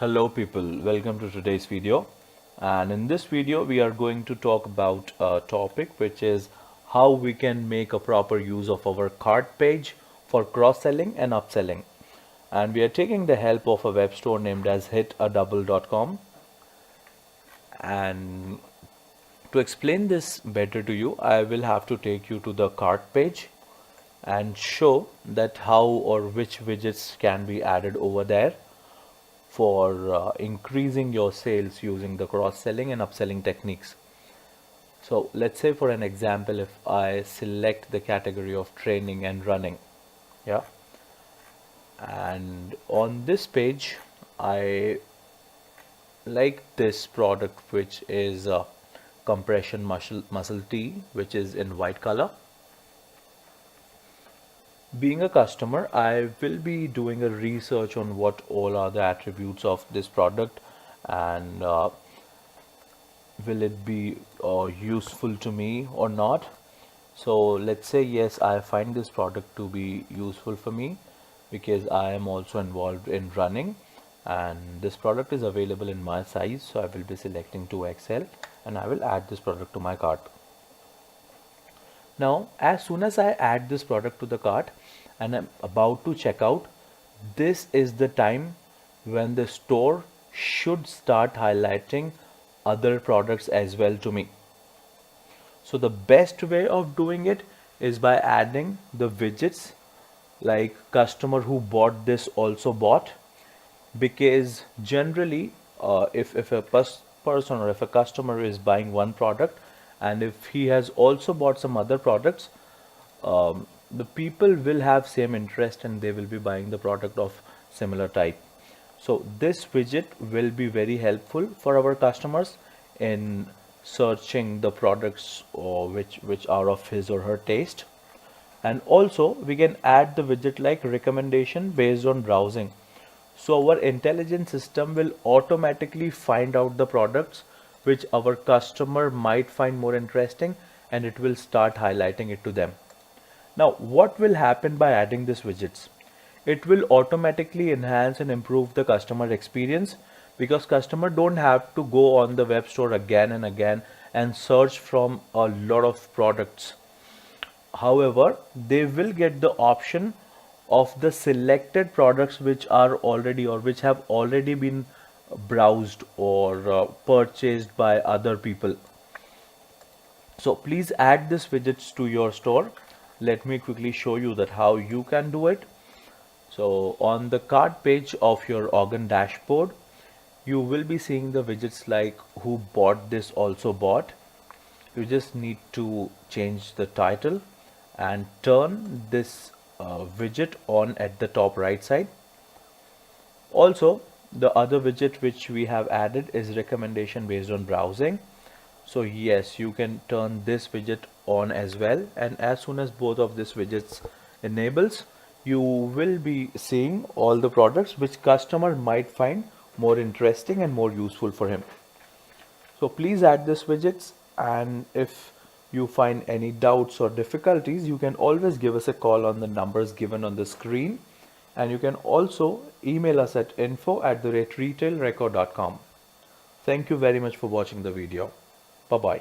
Hello people, welcome to today's video, and in this video we are going to talk about a topic which is how we can make a proper use of our cart page for cross-selling and upselling. And we are taking the help of a web store named as hitadouble.com. And to explain this better to you, I will have to take you to the cart page and show that how or which widgets can be added over there for increasing your sales using the cross-selling and upselling techniques. So let's say for an example, if I select the category of training and running, yeah, and on this page I like this product, which is compression muscle tee, which is in white color. Being a customer, I will be doing a research on what all are the attributes of this product, and will it be useful to me or not. So let's say yes, I find this product to be useful for me because I am also involved in running, and this product is available in my size, so I will be selecting 2XL and I will add this product to my cart. Now, as soon as I add this product to the cart and I'm about to check out, this is the time when the store should start highlighting other products as well to me. So the best way of doing it is by adding the widgets like customer who bought this also bought, because generally if a person or if a customer is buying one product and if he has also bought some other products, the people will have same interest and they will be buying the product of similar type. So this widget will be very helpful for our customers in searching the products or which are of his or her taste. And also we can add the widget like recommendation based on browsing. So our intelligent system will automatically find out the products which our customer might find more interesting, and it will start highlighting it to them. Now, what will happen by adding these widgets? It will automatically enhance and improve the customer experience, because customer don't have to go on the web store again and again and search from a lot of products. However, they will get the option of the selected products which are already or which have already been browsed or purchased by other people. So please add this widgets to your store. Let me quickly show you that how you can do it. So on the cart page of your organ dashboard, you will be seeing the widgets like who bought this also bought. You just need to change the title and turn this widget on at the top right side. Also, the other widget which we have added is recommendation based on browsing. So yes, you can turn this widget on as well, and as soon as both of these widgets enables, you will be seeing all the products which customer might find more interesting and more useful for him. So please add these widgets, and if you find any doubts or difficulties, you can always give us a call on the numbers given on the screen, and you can also email us at info@retailrecord.com. Thank you very much for watching the video. Bye bye.